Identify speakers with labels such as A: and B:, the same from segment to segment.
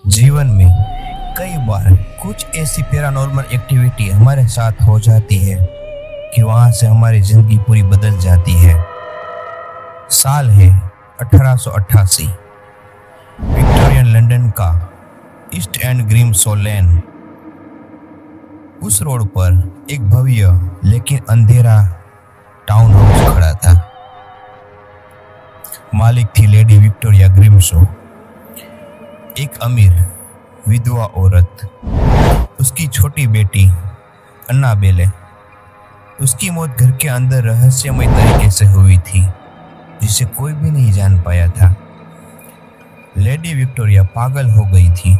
A: जीवन में कई बार कुछ ऐसी पैरानॉर्मल एक्टिविटी हमारे साथ हो जाती है कि वहां से हमारी जिंदगी पूरी बदल जाती है। साल है 1888। विक्टोरियन लंदन का ईस्ट एंड ग्रिम्सो लेन। उस रोड पर एक भव्य लेकिन अंधेरा टाउन हाउस खड़ा था। मालिक थी लेडी विक्टोरिया ग्रिम्सो, एक अमीर विधवा औरत। उसकी छोटी बेटी अन्नाबेले। उसकी मौत घर के अंदर रहस्यमय तरीके से हुई थी, जिसे कोई भी नहीं जान पाया था। लेडी विक्टोरिया पागल हो गई थी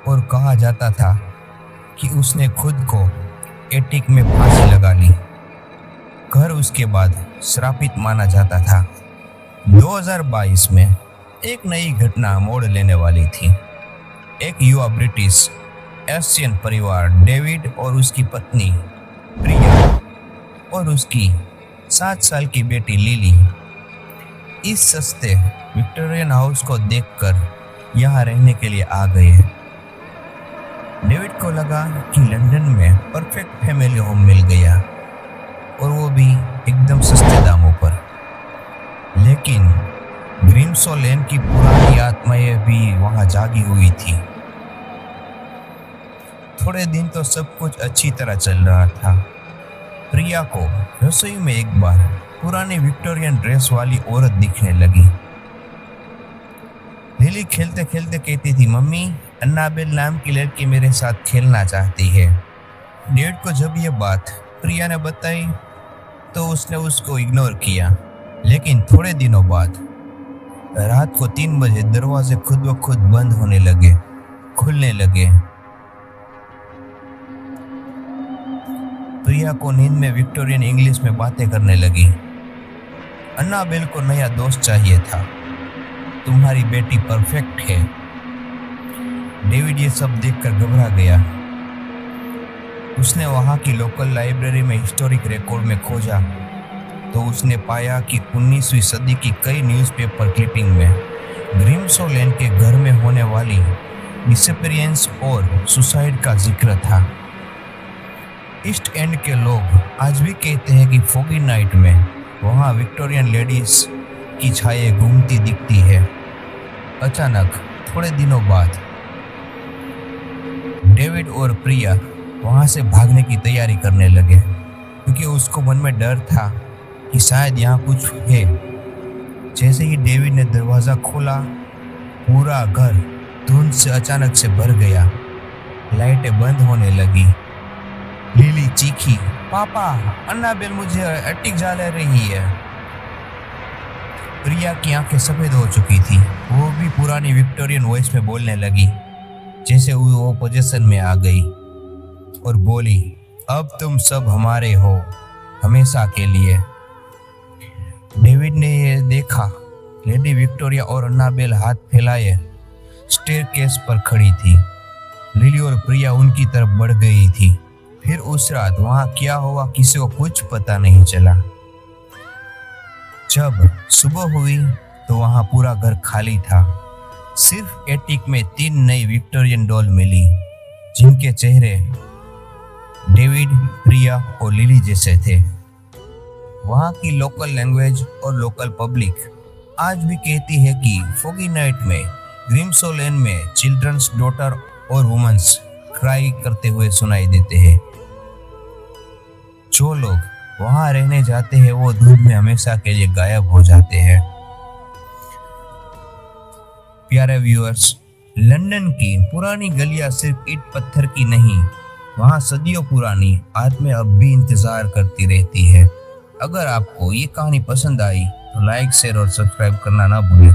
A: और कहा जाता था कि उसने खुद को एटिक में फांसी लगा ली। घर उसके बाद श्रापित माना जाता था। 2022 में एक नई घटना मोड़ लेने वाली थी। एक युवा ब्रिटिश एशियन परिवार डेविड और उसकी पत्नी प्रिया और उसकी 7 साल की बेटी लिली इस सस्ते विक्टोरियन हाउस को देखकर यहाँ रहने के लिए आ गए। डेविड को लगा कि लंदन में परफेक्ट फैमिली होम मिल गया, और वो भी एकदम सस्ते दामों पर। लेकिन ग्रिम्सो लेन की पुरानी आत्माएं भी वहां जागी हुई थी। थोड़े दिन तो सब कुछ अच्छी तरह चल रहा था। प्रिया को रसोई में एक बार पुरानी विक्टोरियन ड्रेस वाली औरत दिखने लगी। लिली खेलते खेलते कहती थी, मम्मी, अन्नाबेल नाम की लड़की मेरे साथ खेलना चाहती है। डेविड को जब ये बात प्रिया ने बताई तो उसने उसको इग्नोर किया। लेकिन थोड़े दिनों बाद रात को 3 बजे दरवाजे खुद ब खुद बंद होने लगे, खुलने लगे। प्रिया को नींद में विक्टोरियन इंग्लिश में बातें करने लगी। अन्नाबेल को नया दोस्त चाहिए था। तुम्हारी बेटी परफेक्ट है। डेविड ये सब देखकर घबरा गया। उसने वहां की लोकल लाइब्रेरी में हिस्टोरिक रिकॉर्ड में खोजा तो उसने पाया कि 19वीं सदी की कई न्यूज़पेपर क्लिपिंग में ग्रिम्सो लेन के घर में होने वाली डिसअपीयरेंस और सुसाइड का जिक्र था। ईस्ट एंड के लोग आज भी कहते हैं कि फोगी नाइट में वहां विक्टोरियन लेडीज की छाया घूमती दिखती है। अचानक थोड़े दिनों बाद डेविड और प्रिया वहां से भागने की तैयारी करने लगे, क्योंकि उसको मन में डर था कि शायद यहाँ कुछ है। जैसे ही डेविड ने दरवाजा खोला, पूरा घर धुंध से अचानक से भर गया। लाइटें बंद होने लगी। लिली चीखी, पापा, अन्नाबेल मुझे एटिक जा ले रही है। प्रिया की आंखें सफेद हो चुकी थी। वो भी पुरानी विक्टोरियन वॉइस में बोलने लगी, जैसे वो पोजीशन में आ गई, और बोली, अब तुम सब हमारे हो, हमेशा के लिए। डेविड ने ये देखा। लेडी विक्टोरिया और अन्नाबेल हाथ फैलाए स्टेयरकेस पर खड़ी थी। लिली और प्रिया उनकी तरफ बढ़ गई थी। फिर उस रात वहां क्या हुआ किसी को कुछ पता नहीं चला। जब सुबह हुई तो वहां पूरा घर खाली था। सिर्फ एटिक में 3 नई विक्टोरियन डॉल मिली, जिनके चेहरे डेविड, प्रिया और लिली जैसे थे। वहाँ की लोकल लैंग्वेज और लोकल पब्लिक आज भी कहती है कि फोगी नाइट में ग्रिम्सो लेन में चिल्ड्रंस डॉटर और वुमेन्स क्राई करते हुए सुनाई देते हैं। जो लोग वहां रहने जाते हैं वो धूप में हमेशा के लिए गायब हो जाते हैं। प्यारे व्यूअर्स, लंदन की पुरानी गलियां सिर्फ ईंट पत्थर की नहीं, वहां सदियों पुरानी आत्माएं अब भी इंतजार करती रहती है। अगर आपको ये कहानी पसंद आई तो लाइक, शेयर और सब्सक्राइब करना ना भूलें।